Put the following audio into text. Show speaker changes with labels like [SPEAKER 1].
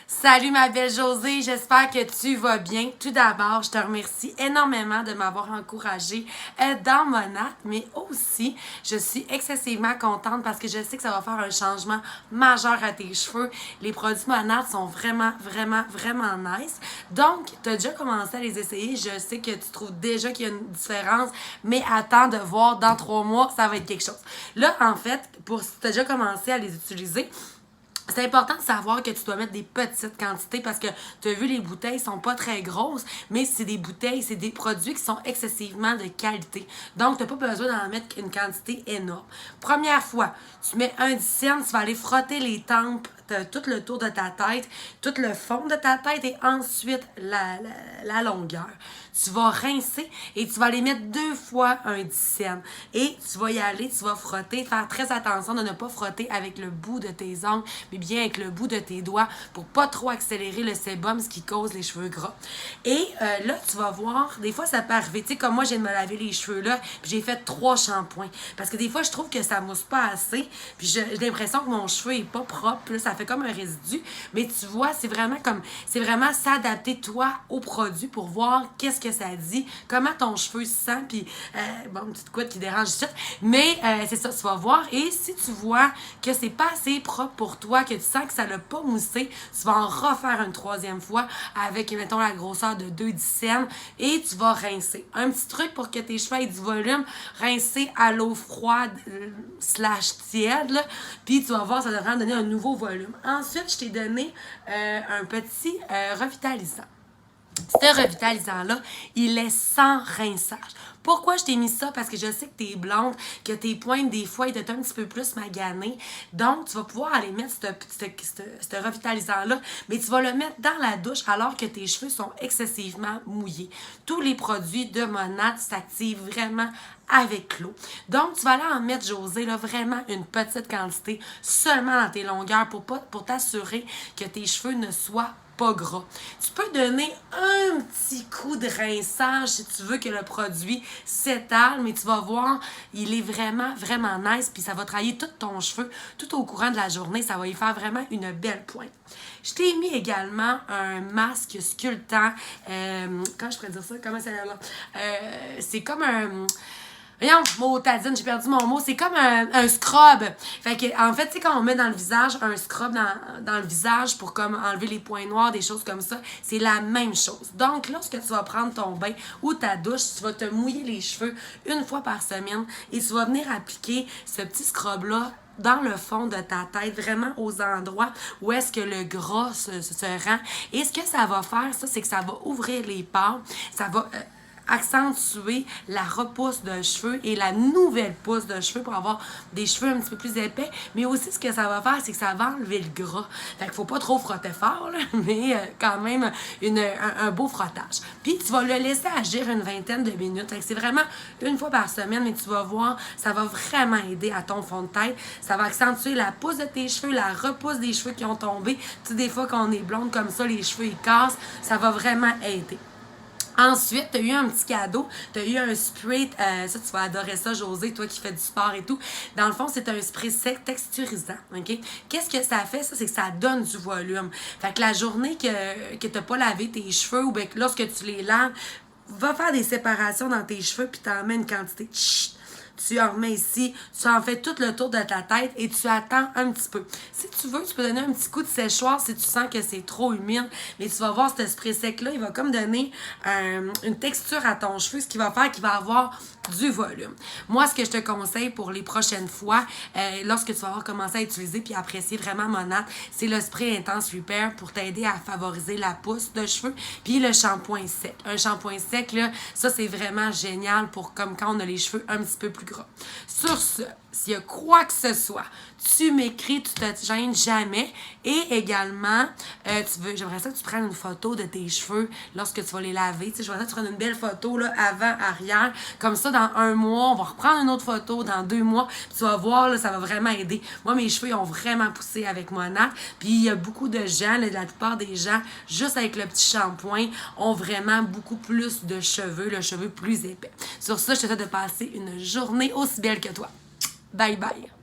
[SPEAKER 1] Salut ma belle Josée, j'espère que tu vas bien. Tout d'abord, je te remercie énormément de m'avoir encouragée dans Monat, mais aussi, je suis excessivement contente parce que je sais que ça va faire un changement majeur à tes cheveux. Les produits Monat sont vraiment nice. Donc, tu as déjà commencé à les essayer. Je sais que tu trouves déjà qu'il y a une différence, mais attends de voir dans 3 mois, ça va être quelque chose. Là, en fait, si tu as déjà commencé à les utiliser, c'est important de savoir que tu dois mettre des petites quantités parce que tu as vu, les bouteilles sont pas très grosses, mais c'est des bouteilles, c'est des produits qui sont excessivement de qualité. Donc, tu n'as pas besoin d'en mettre une quantité énorme. Première fois, tu mets un 10 cents, tu vas aller frotter les tempes, tout le tour de ta tête, tout le fond de ta tête et ensuite la longueur. Tu vas rincer et tu vas aller mettre 2 fois un 10 cents. Et tu vas y aller, tu vas frotter, faire très attention de ne pas frotter avec le bout de tes ongles, mais bien avec le bout de tes doigts pour pas trop accélérer le sébum, ce qui cause les cheveux gras. Et là, tu vas voir, des fois ça peut arriver, tu sais, comme moi, je viens de me laver les cheveux là, puis j'ai fait 3 shampoings. Parce que des fois, je trouve que ça mousse pas assez, puis j'ai l'impression que mon cheveu est pas propre, puis là, ça fait comme un résidu. Mais tu vois, c'est vraiment s'adapter toi au produit pour voir qu'est-ce que ça dit, comment ton cheveu se sent, puis bon, une petite couette qui dérange ici. Mais c'est ça, tu vas voir. Et si tu vois que c'est pas assez propre pour toi, que tu sens que ça l'a pas moussé, tu vas en refaire une 3e fois avec, mettons, la grosseur de 2 10 cents et tu vas rincer. Un petit truc pour que tes cheveux aient du volume, rincer à l'eau froide / tiède, là, puis tu vas voir, ça devrait donner un nouveau volume. Ensuite, je t'ai donné un petit revitalisant. Ce revitalisant-là, il est sans rinçage. Pourquoi je t'ai mis ça? Parce que je sais que t'es blonde, que tes pointes, des fois, ils étaient un petit peu plus maganées. Donc, tu vas pouvoir aller mettre ce revitalisant-là, mais tu vas le mettre dans la douche alors que tes cheveux sont excessivement mouillés. Tous les produits de Monat s'activent vraiment avec l'eau. Donc, tu vas aller en mettre, Josée, là, vraiment une petite quantité, seulement dans tes longueurs pour t'assurer que tes cheveux ne soient pas gras. Tu peux donner un petit coup de rinçage si tu veux que le produit s'étale, mais tu vas voir, il est vraiment nice, puis ça va travailler tout ton cheveu tout au courant de la journée. Ça va y faire vraiment une belle pointe. Je t'ai mis également un masque sculptant. Comment je pourrais dire ça? Comment ça là? C'est comme un... Voyons, motadine, j'ai perdu mon mot. C'est comme un scrub. Fait que, en fait, tu sais, quand on met dans le visage un scrub dans le visage pour comme enlever les points noirs, des choses comme ça, c'est la même chose. Donc, lorsque tu vas prendre ton bain ou ta douche, tu vas te mouiller les cheveux une fois par semaine et tu vas venir appliquer ce petit scrub-là dans le fond de ta tête, vraiment aux endroits où est-ce que le gras se rend. Et ce que ça va faire, ça, c'est que ça va ouvrir les pores, ça va... accentuer la repousse de cheveux et la nouvelle pousse de cheveux pour avoir des cheveux un petit peu plus épais. Mais aussi, ce que ça va faire, c'est que ça va enlever le gras. Fait qu'il faut pas trop frotter fort, là, mais quand même un beau frottage. Puis, tu vas le laisser agir une 20aine de minutes. Fait que c'est vraiment une fois par semaine, mais tu vas voir, ça va vraiment aider à ton fond de tête. Ça va accentuer la pousse de tes cheveux, la repousse des cheveux qui ont tombé. Tu sais, des fois, quand on est blonde comme ça, les cheveux, ils cassent. Ça va vraiment aider. Ensuite, tu as eu un petit cadeau. Tu as eu un spray. Ça, tu vas adorer ça, Josée, toi qui fais du sport et tout. Dans le fond, c'est un spray sec texturisant. OK? Qu'est-ce que ça fait? Ça, c'est que ça donne du volume. Fait que la journée que tu n'as pas lavé tes cheveux ou bien que lorsque tu les laves, va faire des séparations dans tes cheveux puis t'en mets une quantité. Chut! Tu en remets ici, tu en fais tout le tour de ta tête et tu attends un petit peu. Si tu veux, tu peux donner un petit coup de séchoir si tu sens que c'est trop humide, mais tu vas voir cet spray sec-là, il va comme donner une texture à ton cheveu, ce qui va faire qu'il va avoir du volume. Moi, ce que je te conseille pour les prochaines fois, lorsque tu vas avoir commencé à utiliser puis apprécier vraiment Monat, c'est le spray Intense Repair pour t'aider à favoriser la pousse de cheveux, puis le shampoing sec. Un shampoing sec, là, ça, c'est vraiment génial pour comme quand on a les cheveux un petit peu plus gras. Sur ce, s'il y a quoi que ce soit, tu m'écris, tu te gênes jamais. Et également, j'aimerais ça que tu prennes une photo de tes cheveux lorsque tu vas les laver. Tu sais, j'aimerais ça que tu prennes une belle photo là, avant, arrière. Comme ça, dans 1 mois, on va reprendre une autre photo dans 2 mois. Puis tu vas voir, là, ça va vraiment aider. Moi, mes cheveux, ils ont vraiment poussé avec Monat. Puis il y a beaucoup de gens, là, la plupart des gens, juste avec le petit shampoing, ont vraiment beaucoup plus de cheveux, le cheveu plus épais. Sur ça, je te souhaite de passer une journée aussi belle que toi. Bye bye!